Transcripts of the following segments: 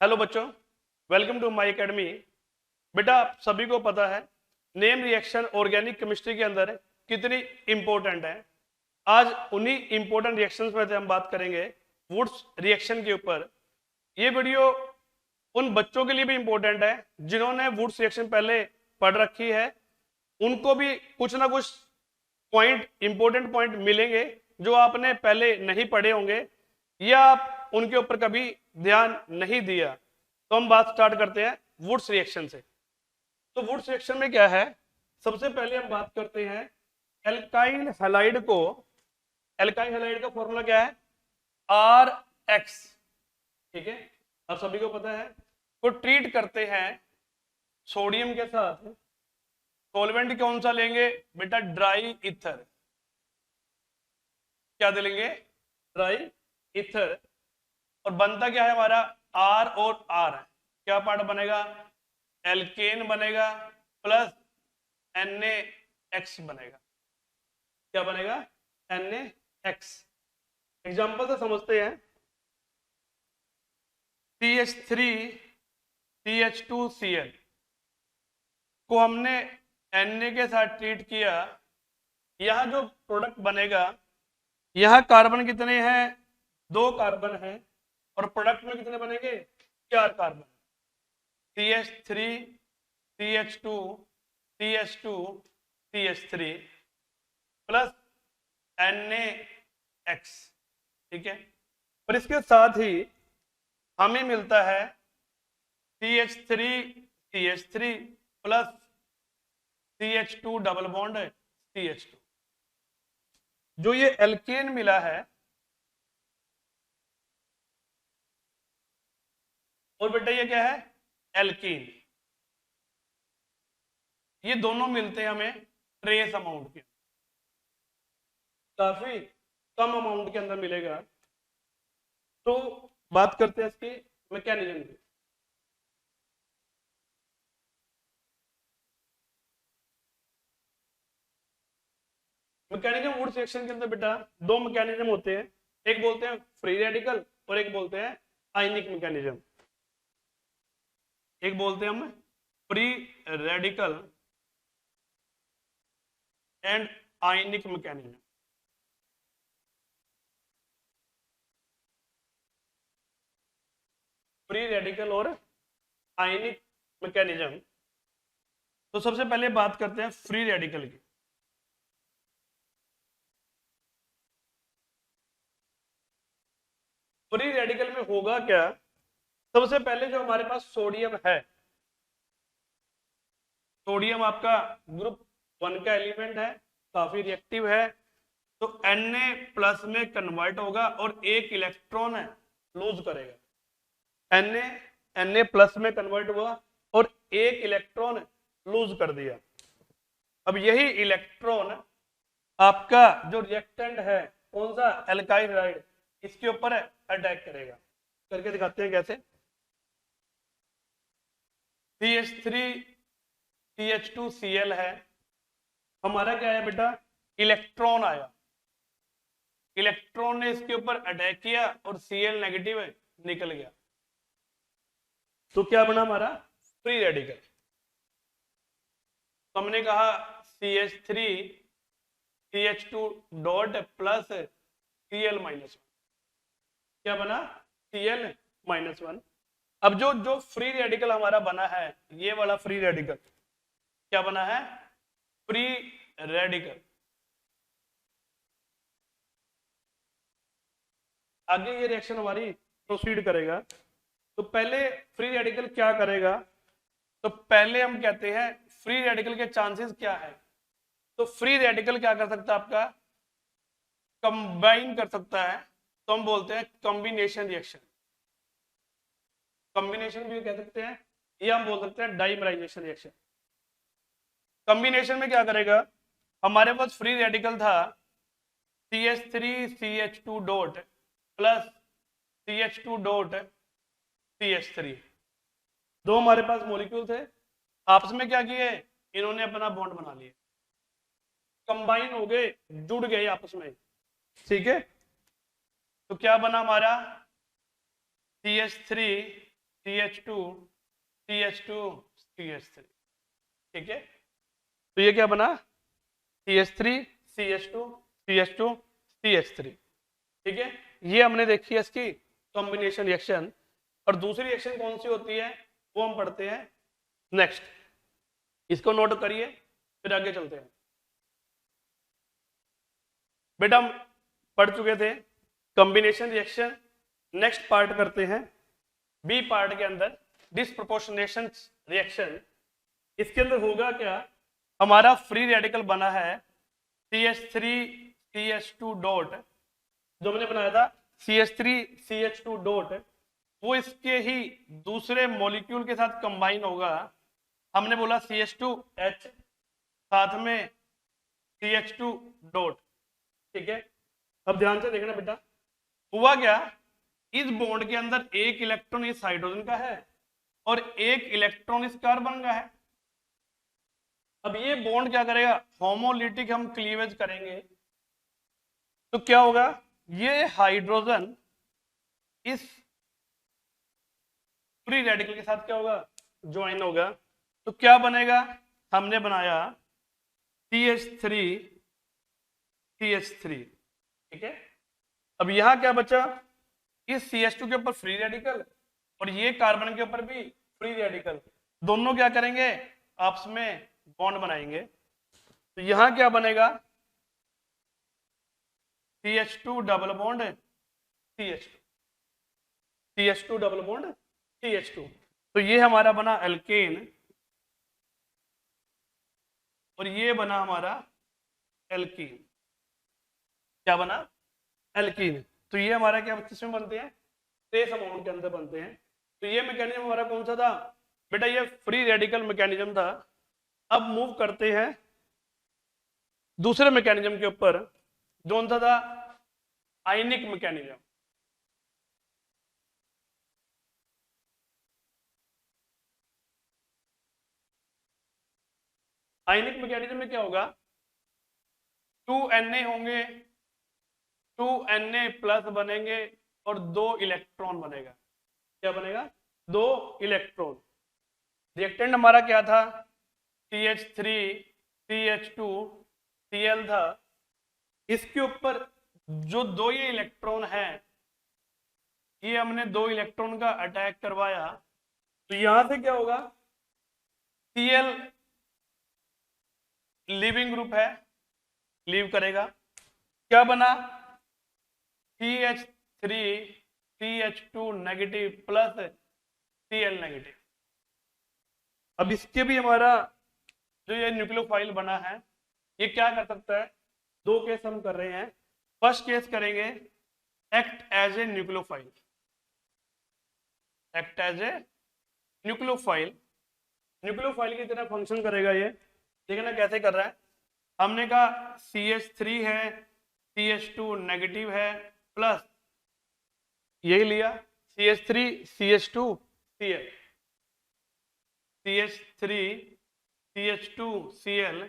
Hello बच्चों, welcome to my academy. बेटा, आप सभी को पता है नेम रिएक्शन ऑर्गेनिक केमिस्ट्री के अंदर कितनी इंपॉर्टेंट है। आज उन्हीं इंपॉर्टेंट रिएक्शंस में से हम बात करेंगे, वुड्स रिएक्शन के ऊपर। ये वीडियो उन बच्चों के लिए भी इंपॉर्टेंट है जिन्होंने वुड्स रिएक्शन पहले पढ़ रखी है। उनको भी कुछ ना कुछ पॉइंट, इंपॉर्टेंट पॉइंट मिलेंगे जो आपने पहले नहीं पढ़े होंगे या आप उनके ऊपर कभी ध्यान नहीं दिया। तो हम बात स्टार्ट करते हैं वुड्स रिएक्शन से। तो वुड्स रिएक्शन में क्या है, सबसे पहले हम बात करते हैं एल्काइल हैलाइड को। एल्काइल हैलाइड का फॉर्मूला क्या है? R X. ठीक है, आप सभी को पता है। को ट्रीट करते हैं सोडियम के साथ। सॉल्वेंट कौन सा लेंगे बेटा? Dry ether. क्या दे लेंगे? Dry ether. और बनता क्या है हमारा? आर और आर। क्या पार्ट बनेगा? एल्केन बनेगा प्लस NaX बनेगा। क्या बनेगा? NaX। एग्जांपल से समझते हैं। CH3 CH2Cl को हमने Na के साथ ट्रीट किया। यहां जो प्रोडक्ट बनेगा, यहां कार्बन कितने हैं? 2 कार्बन हैं और प्रोडक्ट में कितने बनेंगे? 4 carbon. CH3 CH2 CH2 CH3 plus NaX। ठीक है, और इसके साथ ही हमें मिलता है CH3 CH3 plus CH2 double bond CH2। जो ये एल्केन मिला है, और बेटा ये क्या है? एल्कीन। ये दोनों मिलते हैं हमें ट्रेस अमाउंट के, काफी कम अमाउंट के अंदर मिलेगा। तो बात करते हैं इसकी मैकेनिज्म की। मैकेनिज्म वुड्स रिएक्शन के अंदर बेटा 2 मैकेनिज्म होते हैं। एक बोलते हैं फ्री रेडिकल और एक बोलते हैं आयनिक मैकेनिज्म। एक बोलते हैं हम free radical and ionic mechanism. Free radical और आयनिक मैकेनिज्म। तो सबसे पहले बात करते हैं फ्री रेडिकल की। फ्री रेडिकल में होगा क्या? सबसे पहले जो हमारे पास सोडियम है, सोडियम आपका ग्रुप 1 का एलिमेंट है, काफी रिएक्टिव है। तो Na प्लस में कन्वर्ट होगा और एक इलेक्ट्रॉन है लूज करेगा। Na प्लस में कन्वर्ट हुआ और एक इलेक्ट्रॉन लूज कर दिया। अब यही इलेक्ट्रॉन आपका जो रिएक्टेंट है, कौन सा? एल्काइल हैलाइड, इसके ऊपर अटैक करेगा। करके दिखाते हैं कैसे। CH3 CH2Cl है, हमारा क्या है बेटा? इलेक्ट्रॉन आया। इलेक्ट्रॉन ने इसके ऊपर अटैक किया और Cl नेगेटिव है, निकल गया। तो क्या बना हमारा? Free radical. तो हमने कहा CH3 CH2 dot plus Cl minus 1। क्या बना? Cl minus 1। अब जो जो फ्री रेडिकल हमारा बना है, ये वाला फ्री रेडिकल क्या बना है? Free radical. आगे ये रिएक्शन हमारी प्रोसीड करेगा। तो पहले फ्री रेडिकल क्या करेगा? तो पहले हम कहते हैं फ्री रेडिकल के चांसेस क्या है। तो फ्री रेडिकल क्या कर सकता है आपका? कंबाइन कर सकता है। तो हम बोलते हैं कॉम्बिनेशन रिएक्शन। कॉम्बिनेशन भी कह सकते हैं, या हम बोल सकते हैं डाइमराइजेशन रिएक्शन। कॉम्बिनेशन में क्या करेगा? हमारे पास फ्री रेडिकल था CH3 CH2 dot plus CH2 dot CH3। दो हमारे पास मॉलिक्यूल थे, आपस में क्या किए? इन्होंने अपना बॉन्ड बना लिया, कंबाइन हो गए, जुड़ गए आपस में। ठीक है, तो क्या बना हमारा? CH3 CH2 CH2 CH3, ठीक है। तो ये क्या बना, CH3 CH2 CH2 CH3, ठीक है। ये हमने देखी है इसकी कॉम्बिनेशन रिएक्शन। और दूसरी रिएक्शन कौन सी होती है वो हम पढ़ते हैं नेक्स्ट। इसको नोट करिए, फिर आगे चलते हैं। बेटा हम पढ़ चुके थे कॉम्बिनेशन रिएक्शन। नेक्स्ट पार्ट करते हैं बी पार्ट के अंदर डिसप्रोपोर्शनेशन रिएक्शन। इसके अंदर होगा क्या, हमारा फ्री रेडिकल बना है CH3 CH2 डॉट, जो हमने बनाया था CH3 CH2 डॉट, वो इसके ही दूसरे मॉलिक्यूल के साथ कंबाइन होगा। हमने बोला CH2H साथ में CH2 डॉट, ठीक है। अब ध्यान से देखना बेटा, हुआ क्या, इस बॉन्ड के अंदर एक इलेक्ट्रॉन इस हाइड्रोजन का है और एक इलेक्ट्रॉन इस कार्बन का है। अब ये बॉन्ड क्या करेगा, होमोलिटिक हम क्लीवेज करेंगे तो क्या होगा, ये हाइड्रोजन इस फ्री रेडिकल के साथ क्या होगा, ज्वाइन होगा। तो क्या बनेगा, हमने बनाया CH3 CH3, ठीक है। अब यहां क्या बचा, इस CH2 के ऊपर फ्री रेडिकल और ये कार्बन के ऊपर भी फ्री रेडिकल, दोनों क्या करेंगे, आपस में बॉन्ड बनाएंगे। तो यहां क्या बनेगा, CH2 double bond CH2, CH2 double bond CH2। तो ये हमारा बना एल्केन और ये बना हमारा एल्कीन। क्या बना, एल्कीन। तो ये हमारा क्या किसमें बनते हैं, ट्रेस अमाउंट के अंदर बनते हैं। तो ये मैकेनिज्म हमारा कौन सा था बेटा, ये फ्री रेडिकल मैकेनिज्म था। अब मूव करते हैं दूसरे मैकेनिज्म के ऊपर, कौन सा था, आयनिक मैकेनिज्म। आयनिक मैकेनिज्म में क्या होगा, 2Na होंगे, 2Na प्लस बनेंगे और 2 इलेक्ट्रॉन बनेगा। क्या बनेगा, 2 इलेक्ट्रॉन। रिएक्टेंट हमारा क्या था, CH3 CH2 Cl था। इसके ऊपर जो 2 ये इलेक्ट्रॉन है, ये हमने 2 इलेक्ट्रॉन का अटैक करवाया। तो यहां से क्या होगा, Cl लिविंग ग्रुप है, लीव करेगा। क्या बना, CH3 CH2 negative plus Cl negative. अब इसके भी हमारा जो ये न्यूक्लियोफाइल बना है, ये क्या कर सकता है, 2 केस हम कर रहे हैं। फर्स्ट केस करेंगे act as a nucleophile, act as a nucleophile. Nucleophile की तरह फंक्शन करेगा ये। देखना कैसे कर रहा है, हमने कहा CH3 है, CH2 नेगेटिव है, प्लस यही लिया CH3 CH2 Cl, CH3 CH2 Cl।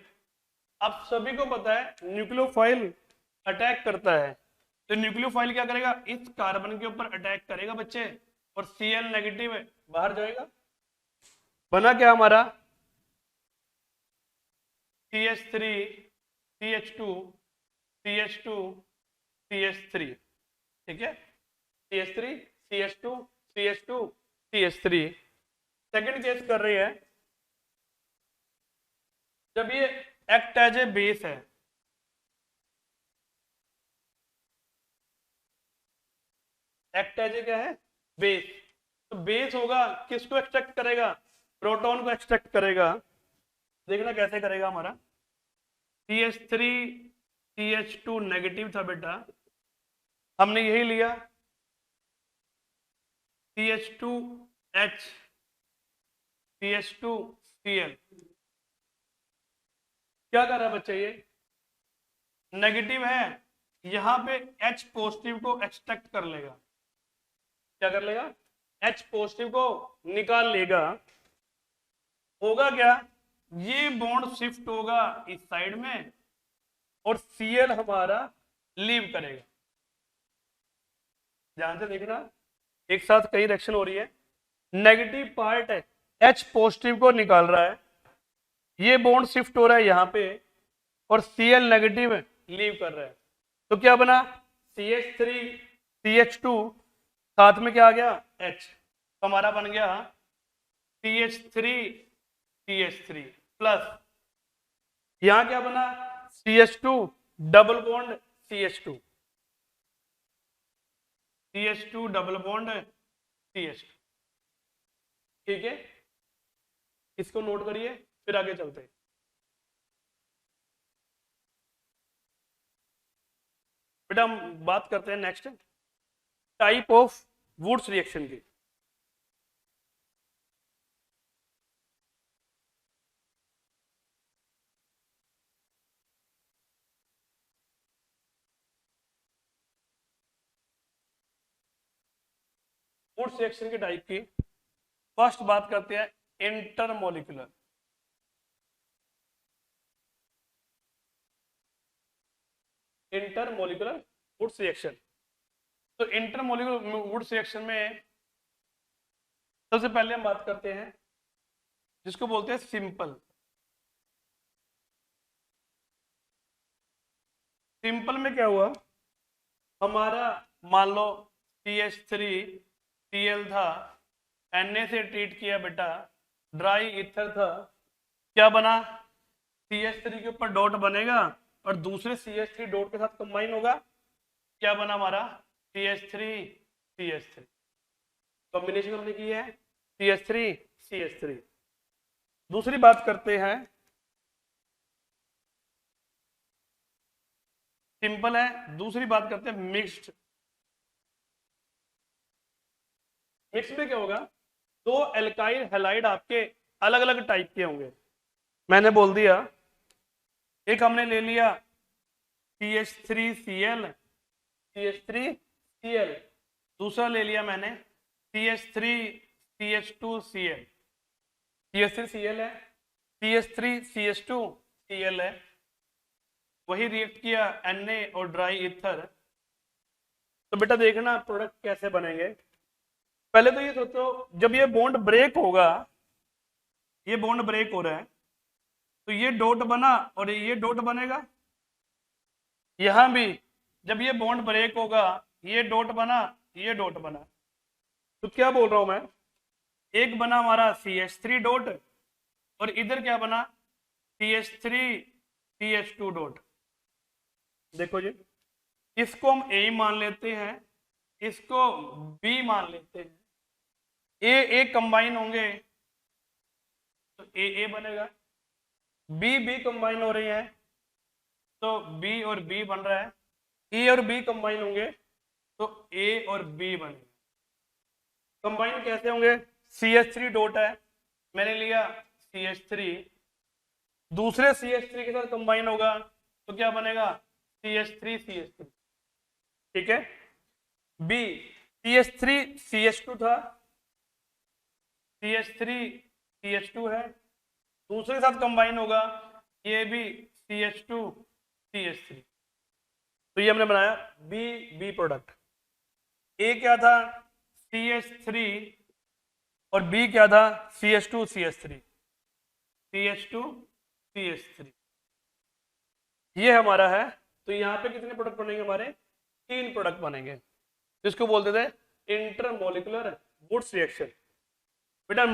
अब सभी को पता है न्यूक्लियोफाइल अटैक करता है, तो न्यूक्लियोफाइल क्या करेगा, इस कार्बन के ऊपर अटैक करेगा बच्चे, और Cl नेगेटिव है बाहर जाएगा। बना क्या हमारा, CH3 CH2 CH2 CH3, ठीक है। CH3 CH2 CH2 CH3। Second case कर रही है, जब ये एक्ट एज ए बेस है, एक्ट एज ए क्या है, बेस। तो बेस होगा, किसको एक्सट्रैक्ट करेगा, प्रोटॉन को एक्सट्रैक्ट करेगा। देखना कैसे करेगा हमारा, CH3 CH2 नेगेटिव था बेटा, हमने यही लिया CH2H CH2 Cl। क्या कर रहा है बच्चे, ये नेगेटिव है, यहां पे H पॉजिटिव को एक्सट्रैक्ट कर लेगा। क्या कर लेगा, H पॉजिटिव को निकाल लेगा। होगा क्या, ये बॉन्ड शिफ्ट होगा इस साइड में और Cl हमारा लीव करेगा। ध्यान से देखना, एक साथ कई रिएक्शन हो रही है। नेगेटिव पार्ट है H पॉजिटिव को निकाल रहा है, ये बॉन्ड शिफ्ट हो रहा है यहाँ पे और Cl नेगेटिव लीव कर रहा है, तो क्या बना CH3 CH2 साथ में क्या आ गया H, तो हमारा बन गया CH3 CH3 प्लस यहां क्या बना CH2 double bond CH2 double bond CH2। ठीक है, इसको नोट करिए फिर आगे चलते हैं। बेटा हम बात करते हैं next type of Wurtz reaction की। वुड्स रिएक्शन की टाइप की फर्स्ट बात करते हैं इंटरमोलिकुलर। इंटरमोलिकुलर वुड्स रिएक्शन, तो इंटरमोलिकुलर वुड्स रिएक्शन में सबसे पहले हम बात करते हैं जिसको बोलते हैं सिंपल। सिंपल में क्या हुआ, हमारा मान लो CH3Cl था, Na से ट्रीट किया बेटा, ड्राई ईथर था, क्या बना CH3 के ऊपर डॉट बनेगा और दूसरे CH3 डॉट के साथ कंबाइन होगा, क्या बना हमारा CH3 कॉम्बिनेशन हमने की है CH3 दूसरी बात करते हैं, सिंपल है, दूसरी बात करते हैं मिक्स्ड। मिक्स में क्या होगा, दो एल्काइल हैलाइड आपके अलग अलग टाइप के होंगे। मैंने बोल दिया एक हमने ले लिया CH3Cl दूसरा ले लिया मैंने CH3CH2Cl CH3Cl है, CH3CH2Cl है, वही रिएक्ट किया Na और ड्राई ईथर, तो बेटा देखना प्रोडक्ट कैसे बनेंगे। पहले तो ये सोचो जब ये बॉन्ड ब्रेक होगा, ये बॉन्ड ब्रेक हो रहा है तो ये डॉट बना और ये डॉट बनेगा, यहां भी जब ये बॉन्ड ब्रेक होगा ये डॉट बना ये डॉट बना, तो क्या बोल रहा हूं मैं, एक बना हमारा CH3 डॉट और इधर क्या बना CH3CH2 डॉट। देखो जी, इसको हम A मान लेते हैं, इसको B मान लेते हैं, ए कंबाइन होंगे तो ए बनेगा, बी कंबाइन हो रही है तो बी और बी बन रहा है, ए और बी कंबाइन होंगे तो ए और बी बनेगा। कंबाइन कैसे होंगे, CH3 डॉट है, मैंने लिया CH3, दूसरे CH3 के साथ कंबाइन होगा तो क्या बनेगा CH3 ठीक है। बी CH3CH2 था, CH3CH2 है, दूसरे के साथ कंबाइन होगा ये भी CH2CH3, तो ये हमने बनाया बी प्रोडक्ट। ए क्या था CH3 और बी क्या था CH2CH3 ये हमारा है, तो यहाँ पे कितने प्रोडक्ट बनेंगे हमारे, 3 प्रोडक्ट बनेंगे, जिसको बोलते थे इंटरमोलिकुलर वुड्स रिएक्शन। बेटा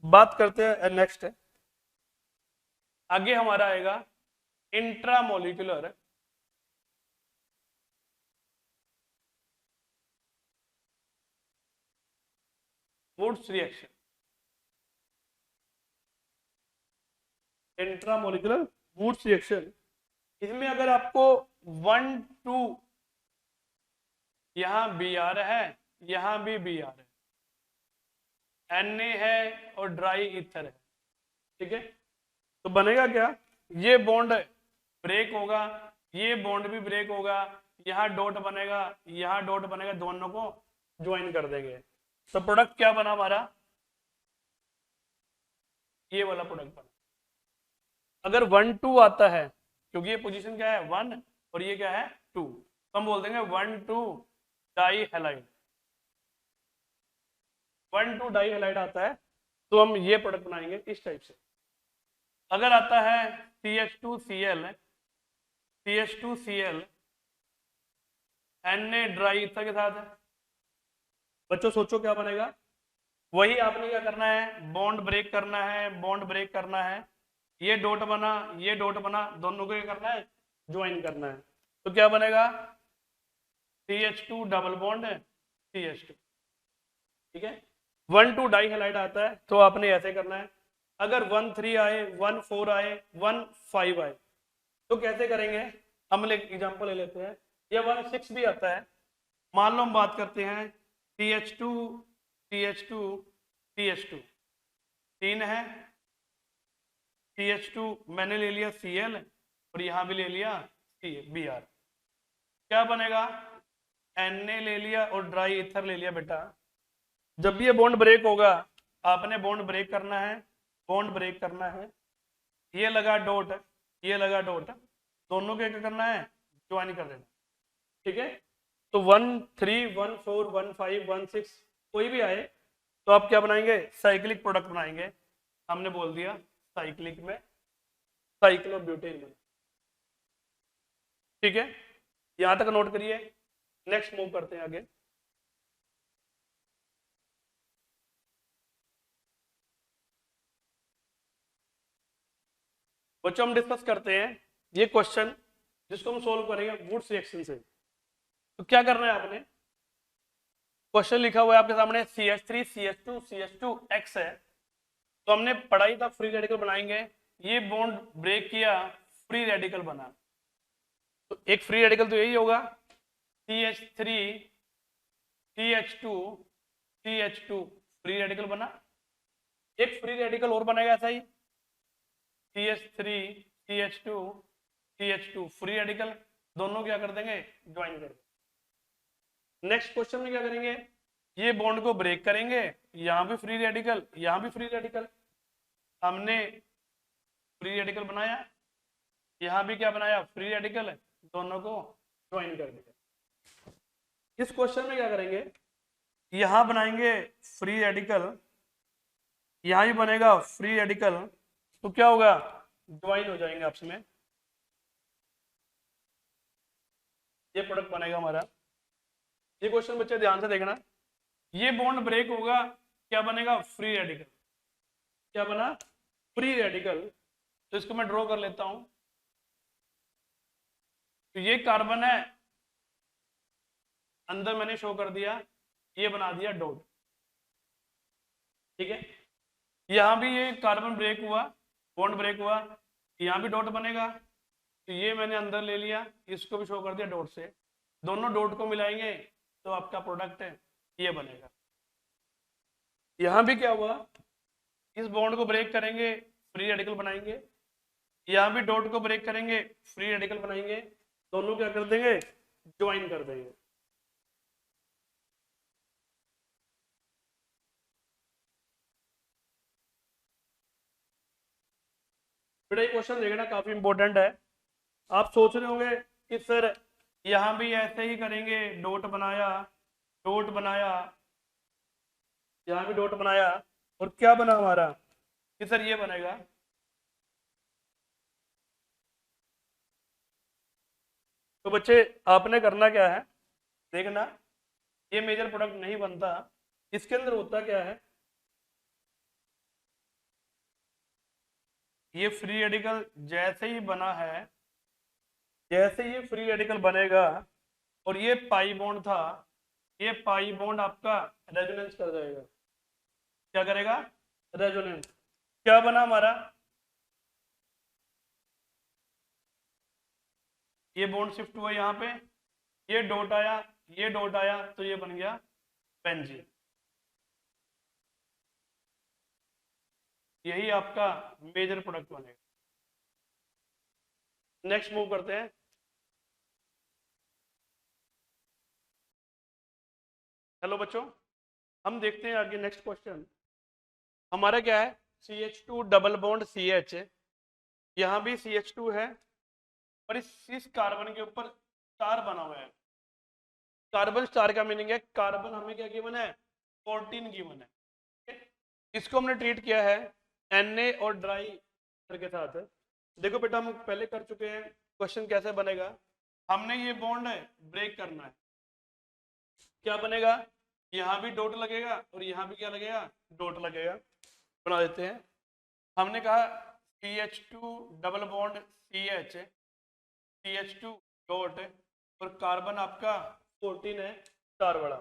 बात करते हैं नेक्स्ट है, आगे हमारा आएगा intramolecular Wurtz reaction. Intramolecular Wurtz reaction, इसमें अगर आपको 1 2 यहां बी आर है, यहां भी बी आर है, Na है और ड्राई ईथर है, ठीक है, तो बनेगा क्या, ये बॉन्ड ब्रेक होगा, ये बॉन्ड भी ब्रेक होगा, यहाँ डॉट बनेगा, यहाँ डॉट बनेगा, दोनों को ज्वाइन कर देंगे, तो प्रोडक्ट क्या बना हमारा, ये वाला प्रोडक्ट बना। अगर 1 2 आता है, क्योंकि ये पोजीशन क्या है 1 और ये क्या है 2, तो हम बोल देंगे 1 2 डाई हैलाइड, 1,2 डाई हैलाइड आता है तो हम ये प्रोडक्ट बनाएंगे इस टाइप से। अगर आता है CH2Cl, CH2Cl Na dry ether के साथ है, बच्चों सोचो क्या बनेगा। वही आपने क्या करना है, बॉन्ड ब्रेक करना है, बॉन्ड ब्रेक करना है। ये डॉट बना, ये डॉट बना, दोनों को क्या करना है, ज्वाइन करना है। तो क्या बनेगा, CH2 डबल बॉन्ड है CH2, ठीक है। 1,2 डाई हैलाइड आता है तो आपने ऐसे करना है। अगर 1,3 आए, 1,4 आए, 1,5 आए तो कैसे करेंगे, हम एग्जांपल ले लेते हैं। या 1,6 भी आता है, मान लो हम बात करते हैं CH2 CH2 CH2 तीन है, CH2 मैंने ले लिया Cl और यहां भी ले लिया Br, क्या बनेगा, Na ले लिया और ड्राई ईथर ले लिया। बेटा जब भी ये बॉन्ड ब्रेक होगा आपने बॉन्ड ब्रेक करना है, बॉन्ड ब्रेक करना है। ये लगा डॉट, ये लगा डॉट, दोनों के क्या करना है, ज्वाइन कर देना, ठीक है। तो 1,3 1,4 1,5 1,6 कोई भी आए तो आप क्या बनाएंगे, साइक्लिक प्रोडक्ट बनाएंगे। हमने बोल दिया साइक्लिक में साइक्लोब्यूटेन में, ठीक है। यहां तक नोट करिए, नेक्स्ट मूव करते हैं आगे। बच्चों हम डिस्कस करते हैं ये क्वेश्चन जिसको हम सोल्व करेंगे वुड्स रिएक्शन से। तो क्या करना है आपने, क्वेश्चन लिखा हुआ है आपके सामने CH3 CH2 CH2X है, तो हमने पढ़ाई था फ्री रेडिकल बनाएंगे। ये बॉन्ड ब्रेक किया, फ्री रेडिकल बना, तो एक फ्री रेडिकल तो यही होगा CH3 CH2 CH2 free radical बना। एक फ्री रेडिकल और बनेगा ऐसा ही CH3 CH2 CH2 free radical, दोनों क्या कर देंगे, ज्वाइन कर देंगे। नेक्स्ट क्वेश्चन में क्या करेंगे, ये बॉन्ड को ब्रेक करेंगे, यहां भी फ्री रेडिकल, यहां भी फ्री रेडिकल, हमने फ्री रेडिकल बनाया, यहां भी क्या बनाया, फ्री रेडिकल, दोनों को ज्वाइन कर दिया। इस क्वेश्चन में क्या करेंगे, यहां बनाएंगे फ्री रेडिकल, यहां भी बनेगा फ्री रेडिकल, तो क्या होगा, ज्वाइन हो जाएंगे आपस में, ये प्रोडक्ट बनेगा हमारा। ये क्वेश्चन बच्चे ध्यान से देखना, ये बॉन्ड ब्रेक होगा, क्या बनेगा, फ्री रेडिकल, क्या बना, फ्री रेडिकल। तो इसको मैं ड्रॉ कर लेता हूं, तो ये कार्बन है, अंदर मैंने शो कर दिया, ये बना दिया डॉट, ठीक है। यहां भी ये कार्बन ब्रेक हुआ, बॉन्ड ब्रेक हुआ, यहां भी डॉट बनेगा, तो ये मैंने अंदर ले लिया, इसको भी शो कर दिया डॉट से, दोनों डॉट को मिलाएंगे तो आपका प्रोडक्ट है ये बनेगा। यहां भी क्या हुआ, इस बॉन्ड को ब्रेक करेंगे, फ्री रेडिकल बनाएंगे, यहां भी डॉट को ब्रेक करेंगे, फ्री रेडिकल बनाएंगे, दोनों क्या कर देंगे, ज्वाइन कर देंगे। बेटा ये क्वेश्चन देखना काफी इंपॉर्टेंट है। आप सोच रहे होंगे कि सर यहां भी ऐसे ही करेंगे, डॉट बनाया, डॉट बनाया, यहां भी डॉट बनाया, और क्या बना हमारा, कि सर ये बनेगा। तो बच्चे आपने करना क्या है, देखना, ये मेजर प्रोडक्ट नहीं बनता, इसके अंदर होता क्या है, ये फ्री रेडिकल जैसे ही बना है, जैसे ये फ्री रेडिकल बनेगा और ये पाई बॉन्ड था, ये पाई बॉन्ड आपका रेजोनेंस कर जाएगा, क्या करेगा, रेजोनेंस। क्या बना हमारा, ये बॉन्ड शिफ्ट हुआ यहाँ पे, ये डॉट आया, ये डॉट आया, तो ये बन गया बेंजीन। यही आपका मेजर प्रोडक्ट बनेगा। नेक्स्ट मूव करते हैं। हेलो बच्चों, हम देखते हैं आगे नेक्स्ट क्वेश्चन हमारा क्या है, CH2 डबल बॉन्ड CH, यहां भी CH2 है और इस कार्बन के ऊपर स्टार बना हुआ है। कार्बन स्टार का मीनिंग है, कार्बन हमें क्या गिवन है, 14 गिवन है, इसको हमने ट्रीट किया है Na और ड्राई ईथर के साथ। देखो बेटा हम पहले कर चुके हैं, क्वेश्चन कैसे बनेगा, हमने ये बॉन्ड है ब्रेक करना है, क्या बनेगा, यहाँ भी डॉट लगेगा और यहाँ भी क्या लगेगा, डॉट लगेगा। बना देते हैं। हमने कहा CH2 double bond CH2 dot और कार्बन आपका 14 है स्टार वाला।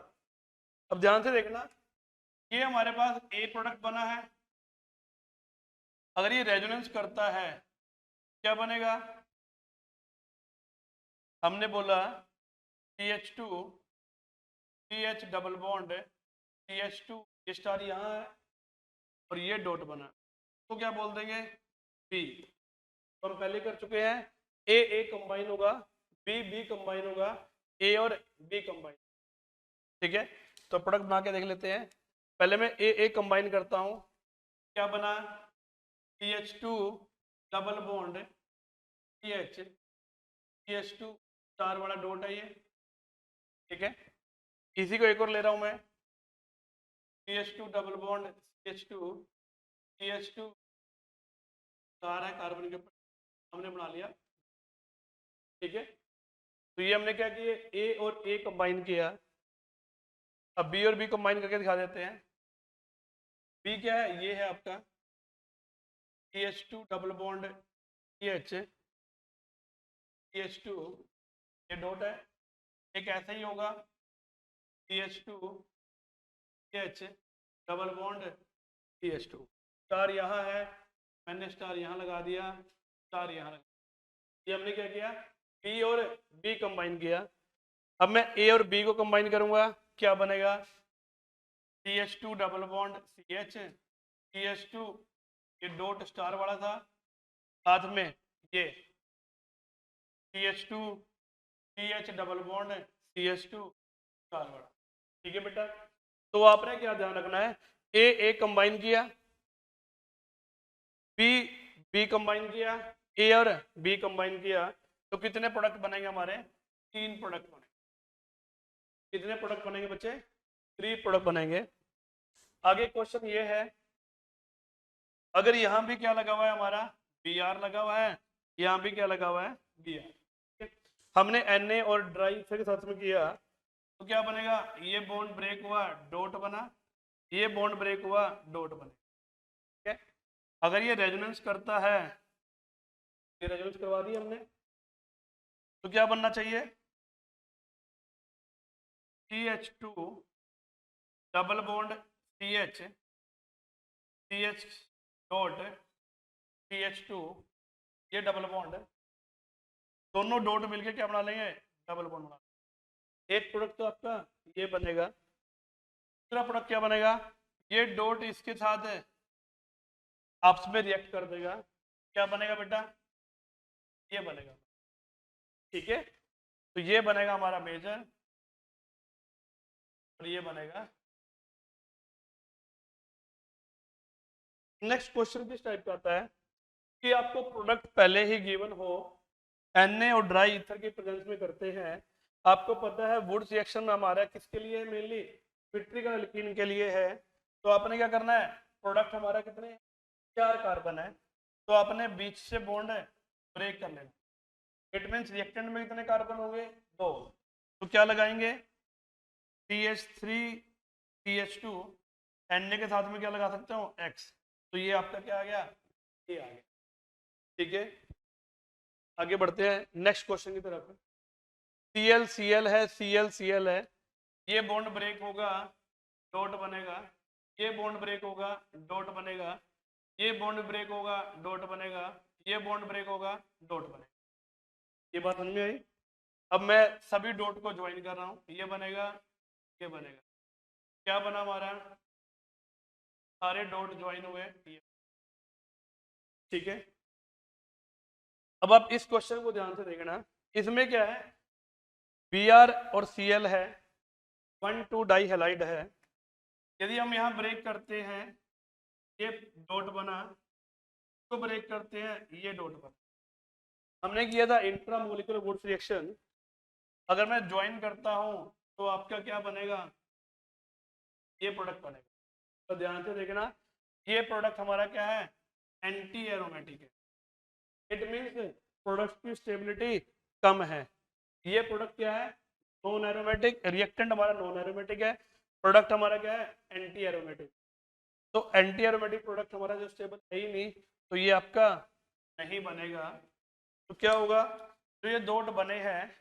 अब ध्यान से देखना, ये हमारे पास ए प्रोडक्ट बना है, अगर ये रेजोनेंस करता है क्या बनेगा, हमने बोला CH2 CH double bond CH2 ये स्टार यहाँ है और ये डॉट बना, तो क्या बोल देंगे बी। तो हम पहले कर चुके हैं, ए कंबाइन होगा, बी कंबाइन होगा, ए और बी कंबाइन। ठीक है, तो प्रोडक्ट बना के देख लेते हैं। पहले मैं ए कंबाइन करता हूँ, क्या बना, CH2 double bond CH2 star वाला डॉट है ये। ठीक है, इसी को एक और ले रहा हूं मैं, CH2 double bond CH2 star है कार्बन के ऊपर, हमने बना लिया। ठीक है, तो ये हमने क्या किया, ए और ए कंबाइन किया। अब बी और बी कंबाइन करके दिखा देते हैं। बी क्या है, ये है आपका CH2 डबल बॉन्ड CH2 ये डॉट है, एक ऐसा ही होगा CH2 double bond CH2 star यहाँ है, मैंने स्टार यहाँ लगा दिया, स्टार यहाँ लगा, ये हमने क्या किया, बी और बी कंबाइन किया। अब मैं ए और बी को कंबाइन करूंगा, क्या बनेगा, CH2 डबल बॉन्ड CH2 ये डॉट स्टार वाला था, साथ में ये CH2 CH double bond CH2 star वाला। ठीक है बेटा, तो आपने क्या ध्यान रखना है, ए कंबाइन किया, बी बी कंबाइन किया, ए और बी कंबाइन किया, तो कितने प्रोडक्ट बनेंगे हमारे, 3 प्रोडक्ट बनेंगे। कितने प्रोडक्ट बनेंगे बच्चे, 3 प्रोडक्ट बनेंगे। आगे क्वेश्चन ये है, अगर यहां भी क्या लगा हुआ है हमारा, Br लगा हुआ है, यहां भी क्या लगा हुआ है, Br, हमने Na और ड्राई ईथर के साथ में किया, तो क्या बनेगा, ये बॉन्ड ब्रेक हुआ डॉट बना, ये बॉन्ड ब्रेक हुआ डॉट बने। ठीक है, अगर ये रेजोनेंस करता है, ये रेजोनेंस करवा दिया हमने, तो क्या बनना चाहिए, CH2 double bond CH dot CH2 ये डबल बॉन्ड है, दोनों डॉट मिलके क्या बना लेंगे, डबल बॉन्ड बना, एक प्रोडक्ट तो आपका ये बनेगा, दूसरा प्रोडक्ट क्या बनेगा, ये डॉट इसके साथ है आपस में रिएक्ट कर देगा, क्या बनेगा बेटा, ये बनेगा। ठीक है, तो ये बनेगा हमारा मेजर और ये बनेगा। नेक्स्ट क्वेश्चन किस टाइप का आता है कि आपको प्रोडक्ट पहले ही गिवन हो, Na और ड्राई ईथर की प्रेजेंस में करते हैं, आपको पता है वुड्स रिएक्शन हमारा किसके लिए है, मेनली विट्रिक एल्कीन के लिए है, तो आपने क्या करना है, प्रोडक्ट हमारा कितने 4 कार्बन है, तो आपने बीच से बॉन्ड है ब्रेक कर लेना, इट मींस रिएक्टेंट में कितने कार्बन होंगे 2, तो क्या लगाएंगे CH3 CH2 Na के साथ में क्या लगा सकते हो X, तो ये आपका क्या आ गया, ये आ गया। ठीक है, आगे बढ़ते हैं नेक्स्ट क्वेश्चन की तरफ। Cl है, Cl है, ये बॉन्ड ब्रेक होगा डॉट बनेगा, ये बॉन्ड ब्रेक होगा डॉट बनेगा, ये बॉन्ड ब्रेक होगा डॉट बनेगा, ये बॉन्ड ब्रेक होगा डॉट बनेगा। ये बात समझ में आई। अब मैं सभी डॉट को ज्वाइन कर रहा हूँ, ये बनेगा, ये बनेगा, क्या बना हमारा, सारे डॉट ज्वाइन हुए ये। ठीक है, अब आप इस क्वेश्चन को ध्यान से देखना, इसमें क्या है, Br और Cl है, 1,2 डाई हैलाइड है, यदि हम यहाँ ब्रेक करते हैं, ये डॉट बना, तो ब्रेक करते हैं, ये डॉट बना, हमने किया था इंट्रामोलिकुलर वुड्स रिएक्शन, अगर मैं ज्वाइन करता हूं तो आपका क्या बनेगा, ये प्रोडक्ट बनेगा। तो ध्यान से देखना, ये प्रोडक्ट हमारा क्या है, एंटी एरोमेटिक है। इट मीन्स प्रोडक्ट की स्टेबिलिटी कम है। ये प्रोडक्ट क्या है, नॉन एरोमेटिक, रिएक्टेंट हमारा नॉन एरोमेटिक है, प्रोडक्ट हमारा क्या है, एंटी एरोमेटिक। तो एंटी एरोमेटिक प्रोडक्ट हमारा जो स्टेबल है ही नहीं, तो ये आपका नहीं बनेगा। तो क्या होगा, तो ये डॉट बने हैं,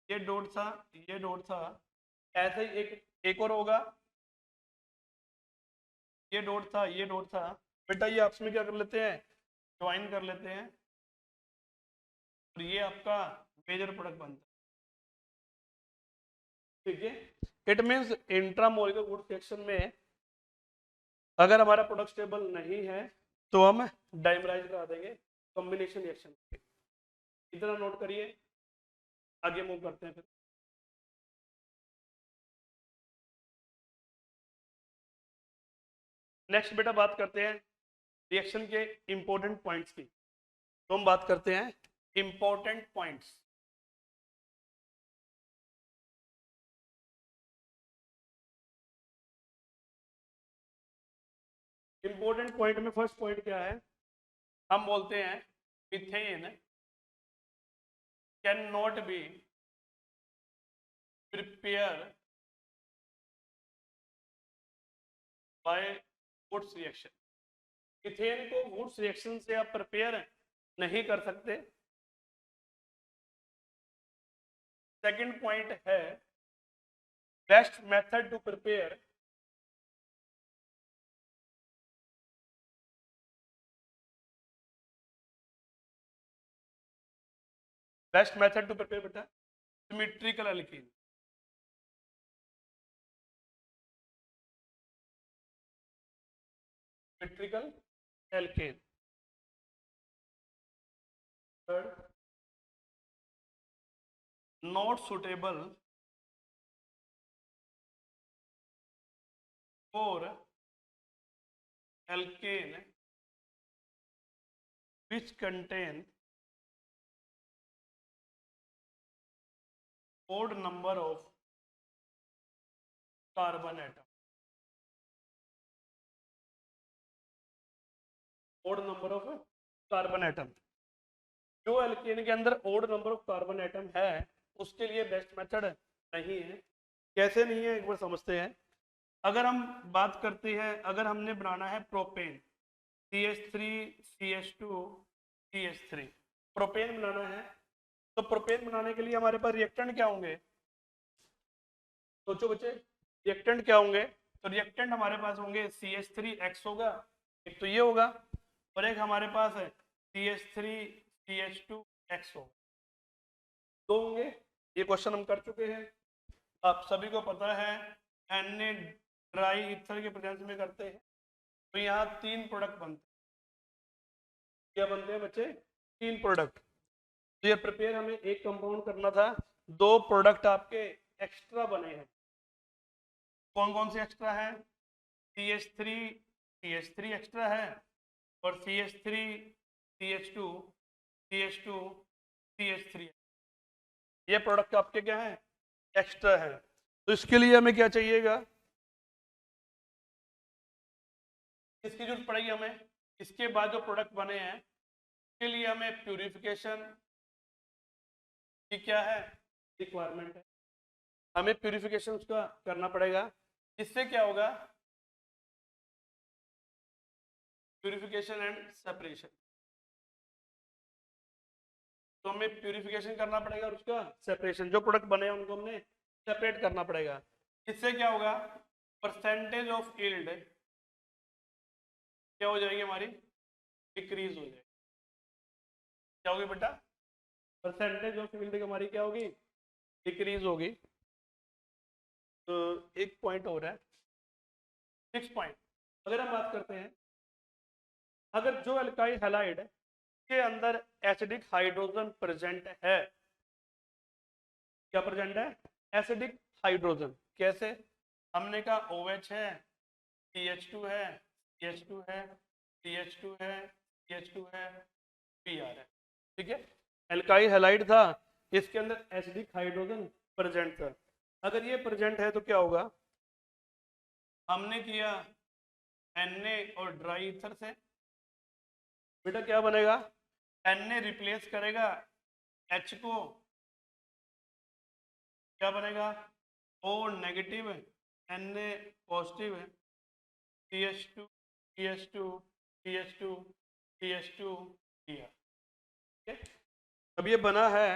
ये डॉट था, ये डॉट था, ऐसे ही एक और होगा, ये डॉट था, ये डॉट था, बेटा ये आपस में क्या कर लेते हैं, ज्वाइन कर लेते हैं, और ये आपका मेजर प्रोडक्ट बनता है। ठीक है, it means intramolecular good reaction में अगर हमारा प्रोडक्ट स्टेबल नहीं है तो हम डाइमराइज करा देंगे कॉम्बिनेशन रिएक्शन। इतना नोट करिए, आगे मूव करते हैं फिर। नेक्स्ट बेटा बात करते हैं रिएक्शन के इंपॉर्टेंट पॉइंट्स की। तो हम बात करते हैं इंपॉर्टेंट पॉइंट्स। इंपॉर्टेंट पॉइंट में फर्स्ट पॉइंट क्या है, हम बोलते हैं methane can not be prepare by Wurtz reaction. Methane को वुड्स रिएक्शन से आप प्रिपेयर नहीं कर सकते। सेकंड पॉइंट है best method to prepare best method to prepare बेटा symmetrical alkene. Symmetrical alkane. Third, not suitable for alkane which contain odd number of carbon atom। odd number of carbon atom, जो alkene के अंदर odd number of carbon atom है उसके लिए best method नहीं है। कैसे नहीं है एक बार समझते हैं। अगर हम बात करते हैं, अगर हमने बनाना है propane CH3 CH2 CH3, propane बनाना है, तो प्रोपेन बनाने के लिए हमारे पास रिएक्टेंट क्या होंगे, सोचो बच्चे, रिएक्टेंट क्या होंगे। तो रिएक्टेंट हमारे पास होंगे CH3X होगा, एक तो ये होगा, और एक हमारे पास है CH3CH2X होगा, दो होंगे। ये क्वेश्चन हम कर चुके हैं, आप सभी को पता है Na ड्राई ईथर के प्रेजेंस में करते हैं तो यहाँ तीन प्रोडक्ट बनते हैं। क्या बनते हैं बच्चे, तीन प्रोडक्ट। तो ये प्रिपेयर हमें एक कंपाउंड करना था, दो प्रोडक्ट आपके एक्स्ट्रा बने हैं। कौन कौन से एक्स्ट्रा है, CH3 एक्स्ट्रा है, और CH3 CH2 ये प्रोडक्ट आपके क्या है, एक्स्ट्रा है। तो इसके लिए हमें क्या चाहिएगा, इसकी जरूरत पड़ेगी हमें। इसके बाद जो प्रोडक्ट बने हैं उसके लिए हमें प्यूरिफिकेशन की क्या है, रिक्वायरमेंट है। हमें प्यूरिफिकेशन उसका करना पड़ेगा। इससे क्या होगा, प्यूरिफिकेशन एंड सेपरेशन। तो हमें प्यूरिफिकेशन करना पड़ेगा और उसका सेपरेशन, जो प्रोडक्ट बने हैं उनको हमने सेपरेट करना पड़ेगा। इससे क्या होगा, परसेंटेज ऑफ यील्ड क्या हो जाएगी हमारी, डिक्रीज हो जाएगी। क्या होगी बेटा, परसेंटेज ऑफ यील्ड हमारी क्या होगी, डिक्रीज होगी। तो एक पॉइंट हो रहा है, सिक्स पॉइंट। अगर हम बात करते हैं, अगर जो एल्काइल हैलाइड के अंदर एसिडिक हाइड्रोजन प्रेजेंट है, क्या प्रेजेंट है, एसिडिक हाइड्रोजन। कैसे, हमने कहा OH है, CH2 है, CH2 है, CH2 है, CH2 है, Br है। ठीक है, एल्काइल हैलाइड था, इसके अंदर एसिडिक हाइड्रोजन प्रेजेंट था। अगर ये प्रेजेंट है तो क्या होगा, हमने किया Na और ड्राई ईथर से, बेटा क्या बनेगा, Na रिप्लेस करेगा H को, क्या बनेगा O negative, Na positive, CH2 CH2 CH2 CH2 दिया। ठीक है, अब ये बना है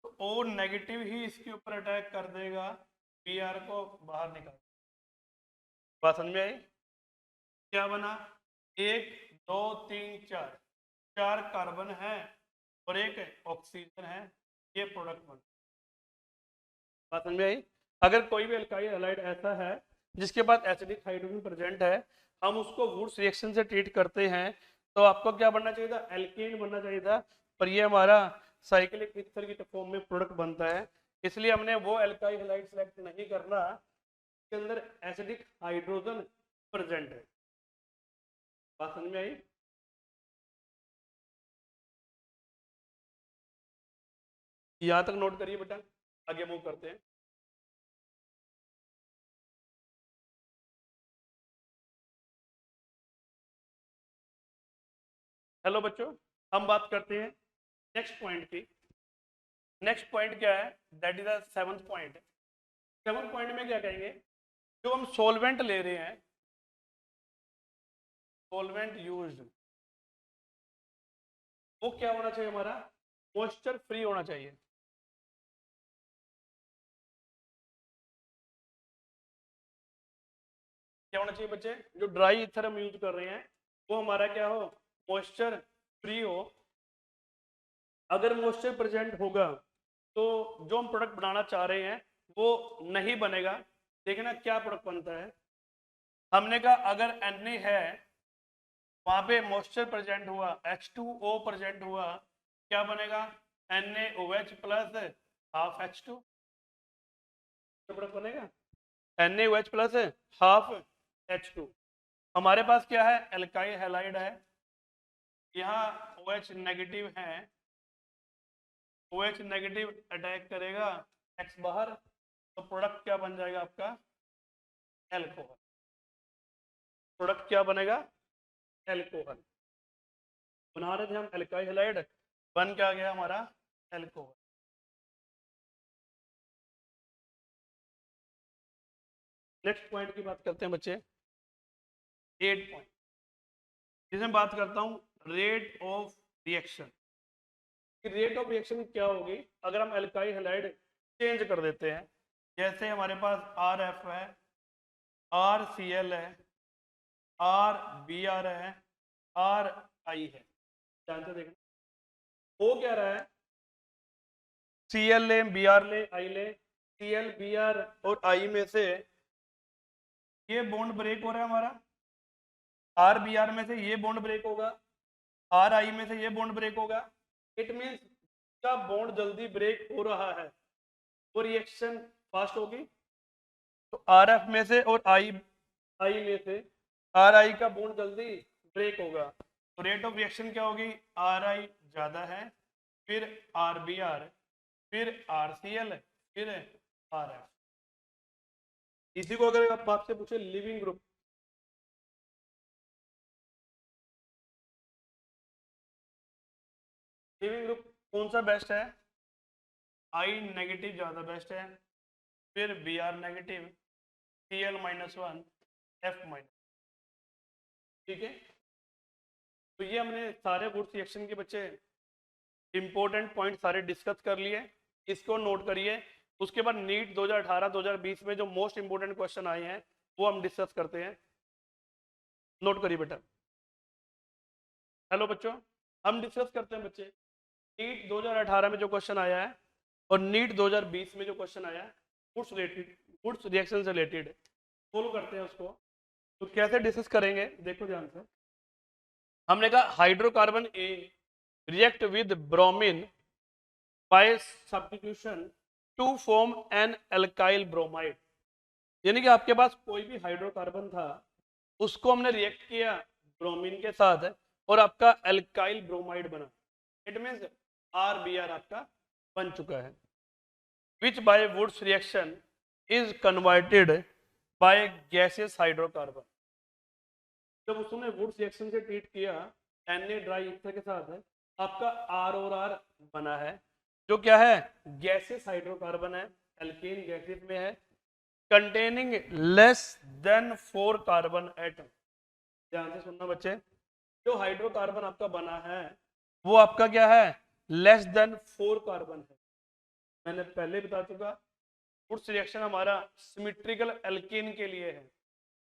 तो O नेगेटिव ही इसके ऊपर अटैक कर देगा, Br को बाहर निकाल। बात समझ में आई? क्या बना, 1 2 3 4, 4 कार्बन है और 1 ऑक्सीजन है, ये प्रोडक्ट बना। बात समझ में आई? अगर कोई भी अल्काइल हैलाइड ऐसा है जिसके पास एसिडिक हाइड्रोजन प्रेजेंट है, हम उसको वुड्स रिएक्शन से ट्रीट करते हैं, तो आपको क्या बनना चाहिए था, एल्केन बनना चाहिए था, पर ये हमारा साइक्लिक ईथर की फॉर्म में प्रोडक्ट बनता है। इसलिए हमने वो अल्काइल हैलाइड सेलेक्ट नहीं करना के अंदर एसिडिक हाइड्रोजन प्रेजेंट है। बात समझ में आई? यहां तक नोट करिए बेटा, आगे मूव करते हैं। हेलो बच्चों, हम बात करते हैं नेक्स्ट पॉइंट की। नेक्स्ट पॉइंट क्या है, that is the 7th point. 7th point में क्या कहेंगे, जो हम सॉल्वेंट ले रहे हैं, सॉल्वेंट यूज्ड, वो क्या होना चाहिए, हमारा मॉइस्चर फ्री होना चाहिए। क्या होना चाहिए बच्चे, जो ड्राई ईथर हम यूज कर रहे हैं वो हमारा क्या हो, मॉइस्चर फ्री हो। अगर मॉइस्चर प्रेजेंट होगा तो जो हम प्रोडक्ट बनाना चाह रहे हैं वो नहीं बनेगा। देखना क्या प्रोडक्ट बनता है। हमने कहा अगर Na है, वहां पे मॉइस्चर प्रेजेंट हुआ, H2O प्रेजेंट हुआ, क्या बनेगा, NaOH plus half H2 product बनेगा, NaOH प्लस हाफ H2। हमारे पास क्या है, एल्काइल हैलाइड है, यहाँ OH नेगेटिव है, OH नेगेटिव अटैक करेगा X बाहर, तो प्रोडक्ट क्या बन जाएगा आपका, एल्कोहल। प्रोडक्ट क्या बनेगा, एल्कोहल। बना रहे थे हम एल्काइल हैलाइड, बन क्या गया हमारा, एल्कोहल। नेक्स्ट पॉइंट की बात करते हैं बच्चे, 8 पॉइंट, जिसमें बात करता हूं rate of reaction. Rate of reaction क्या होगी अगर हम एल्काइल हैलाइड चेंज कर देते हैं। जैसे हमारे पास RF है, RCl है, RBr है, RI है, ध्यान से देखना हो क्या रहा है, Cl ले, Br ले, I ले, Cl Br और I में से ये बॉन्ड ब्रेक हो रहा है हमारा, RBr में से ये बॉन्ड ब्रेक होगा, RI में से ये बॉन्ड ब्रेक होगा। इट मींस का बॉन्ड जल्दी ब्रेक हो रहा है, वो रिएक्शन फास्ट होगी। तो RF में से और I में से RI का बॉन्ड जल्दी ब्रेक होगा, तो रेट ऑफ रिएक्शन क्या होगी, RI ज्यादा है, फिर RBr, फिर RCl, फिर RF। इसी को अगर आप आपसे पूछे लिविंग ग्रुप, लिविंग ग्रुप कौन सा बेस्ट है, I नेगेटिव ज्यादा बेस्ट है, फिर Br नेगेटिव, Cl-1, F-। ठीक है, तो ये हमने सारे वुड्स रिएक्शन के बच्चे इंपॉर्टेंट पॉइंट सारे डिस्कस कर लिए, इसको नोट करिए। उसके बाद नीट 2018-2020 में जो मोस्ट इंपोर्टेंट क्वेश्चन आए हैं वो हम डिस्कस करते हैं, नोट करिए बेटा। हेलो बच्चों, हम डिस्कस करते हैं बच्चे नीट 2018 में जो क्वेश्चन आया है और नीट 2020 में जो क्वेश्चन आया है वुड्स रिलेटेड, वुड्स रिएक्शन से रिलेटेड, फॉलो करते हैं उसको। तो कैसे डिस्कस करेंगे, देखो ध्यान से। हमने कहा hydrocarbon A react with bromine by substitution to form an alkyl bromide. यानी कि आपके पास कोई भी हाइड्रोकार्बन था, उसको हमने रिएक्ट किया ब्रोमीन के साथ और आपका एल्काइल ब्रोमाइड बना। इट मींस RBr आपका बन चुका है, विच bye Wurtz reaction is converted bye gaseous hydrocarbon. जब उसने वुड्स रिएक्शन से ट्रीट किया Na ड्राई ईथर के साथ है, आपका R और R बना है, जो क्या है गैसेस हाइड्रोकार्बन है, एल्केन गैसेस में है, containing less than 4 carbon atom. ध्यान से सुनना बच्चे, जो हाइड्रोकार्बन आपका बना है वो आपका क्या है लेस देन 4 कार्बन है। मैंने पहले बता चुका, वुड्स रिएक्शन हमारा सिमेट्रिकल एल्केन के लिए है।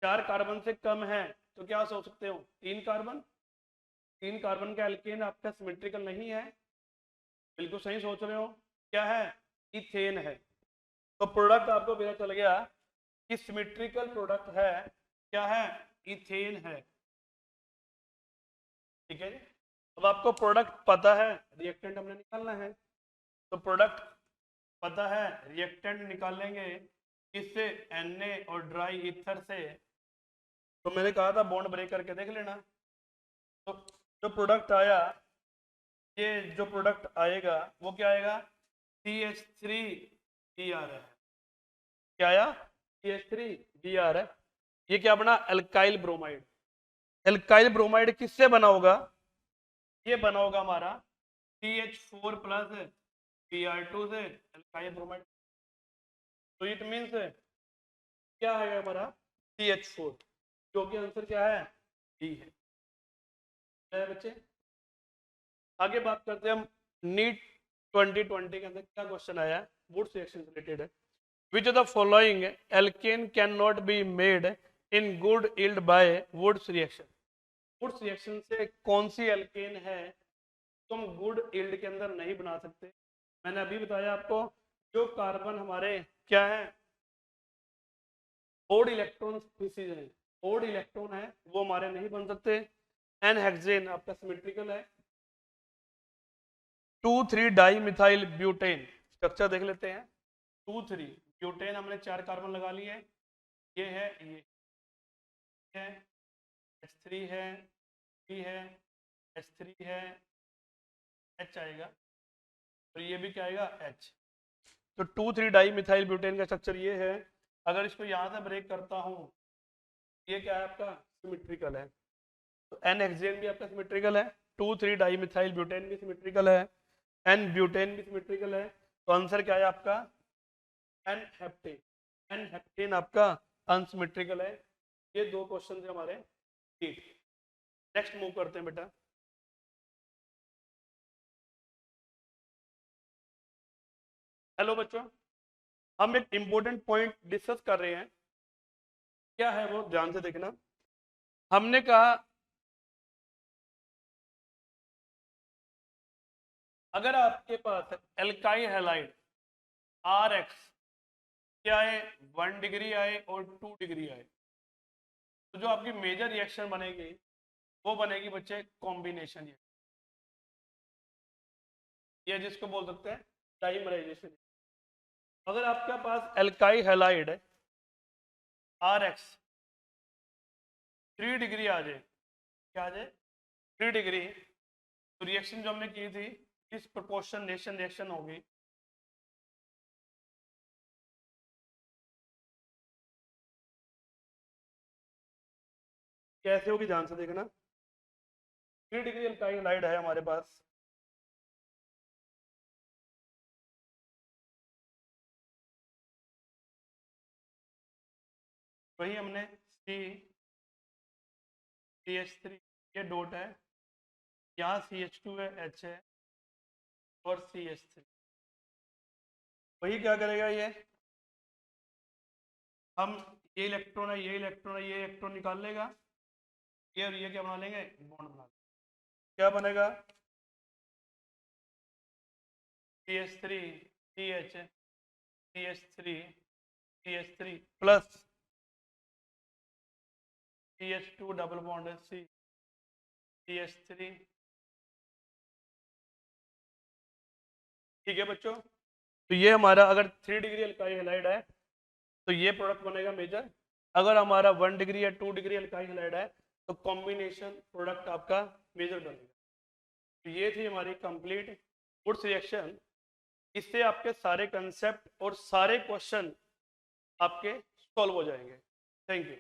4 कार्बन से कम है तो क्या सोच सकते हो 3 कार्बन, 3 कार्बन का एल्केन आपका सिमेट्रिकल नहीं है, बिल्कुल सही सोच रहे हो। क्या है इथेन है। तो प्रोडक्ट आपको पता चल गया कि सिमेट्रिकल प्रोडक्ट है, क्या है इथेन है। ठीक है जी। अब आपको प्रोडक्ट पता है, रिएक्टेंट हमने निकालना है, तो प्रोडक्ट पता है, रिएक्टेंट निकालेंगे किससे Na और ड्राई ईथर से। तो मैंने कहा था बॉन्ड ब्रेक करके देख लेना। तो जो प्रोडक्ट आया, ये जो प्रोडक्ट आएगा वो क्या आएगा CH3Br है। क्या आया CH3Br है। ये क्या बना एल्काइल ब्रोमाइड। एल्काइल ब्रोमाइड किससे बना होगा, ये बना होगा हमारा CH4 प्लस Br2 से एल्काइल ब्रोमाइड। तो इट मीन्स क्या है हमारा CH4, जो कि आंसर क्या है डी है बच्चे। आगे बात करते हैं हम नीट 2020 के अंदर क्या क्वेश्चन आया है, वुड्स रिएक्शन से रिलेटेड है। Which of the following alkane can not be made in good yield by Wurtz reaction. Wurtz reaction से कौन सी एल्केन है तो हम गुड यील्ड के अंदर नहीं बना सकते। मैंने अभी बताया आपको, जो कार्बन हमारे क्या है ओड इलेक्ट्रॉन स्पीसीज है, ओड इलेक्ट्रॉन है, वो हमारे नहीं बन सकते। एन हेक्सेन आपका सिमेट्रिकल है। 2,3 डाई मिथाइल ब्यूटेन स्ट्रक्चर देख लेते हैं। 2,3 ब्यूटेन हमने 4 कार्बन लगा लिए, ये है ये है H3 है, P है, H3 है, H आएगा, और ये भी क्या आएगा H। तो 2,3 डाई मिथाइल ब्यूटेन का स्ट्रक्चर ये है। अगर इसको यहाँ से ब्रेक करता हूँ, ये क्या है आपका सिमेट्रिकल है। तो एन हेक्सेन भी आपका सिमेट्रिकल है, 2,3 डाई मिथाइल ब्यूटेन भी सिमेट्रिकल है, एन ब्यूटेन भी सिमेट्रिकल है। तो आंसर क्या है आपका एन हेप्टेन। एन हेप्टेन आपका अनसिमेट्रिकल है। ये दो क्वेश्चन थे हमारे। ठीक, नेक्स्ट मूव करते हैं बेटा। हेलो बच्चों, हम एक इंपॉर्टेंट पॉइंट डिस्कस कर रहे हैं, क्या है वो ध्यान से देखना। हमने कहा अगर आपके पास एल्काइल हैलाइड RX क्या है 1 डिग्री आए और 2 डिग्री आए, तो जो आपकी मेजर रिएक्शन बनेगी वो बनेगी बच्चे कॉम्बिनेशन। ये जिसको बोल सकते हैं डाइमराइजेशन। अगर आपके पास एल्काइल हैलाइड RX 3 डिग्री आ जाए, क्या आ जाए 3 डिग्री, तो रिएक्शन जो हमने की थी किस प्रोपोर्शनेशन रिएक्शन होगी, कैसे होगी ध्यान से देखना। 3 डिग्री एल्काइल हैलाइड है हमारे पास, वही हमने CH3 ये डॉट है, यहाँ CH2 है H है और CH3। वही क्या करेगा ये, हम ये इलेक्ट्रॉन है ये इलेक्ट्रॉन है ये इलेक्ट्रॉन निकाल लेगा, ये और ये क्या बना लेंगे बॉन्ड बना लेंगे। क्या बनेगा CH3 CH CH3 CH3 plus CH2 double bond है CH3। ठीक है बच्चों, तो ये हमारा अगर 3 डिग्री एल्काइल हैलाइड है तो ये प्रोडक्ट बनेगा मेजर। अगर हमारा 1 डिग्री या 2 डिग्री एल्काइल हैलाइड है तो कॉम्बिनेशन प्रोडक्ट आपका मेजर बनेगा। तो ये थी हमारी कंप्लीट वुड्स रिएक्शन। इससे आपके सारे कंसेप्ट और सारे क्वेश्चन आपके सॉल्व हो जाएंगे। Thank you.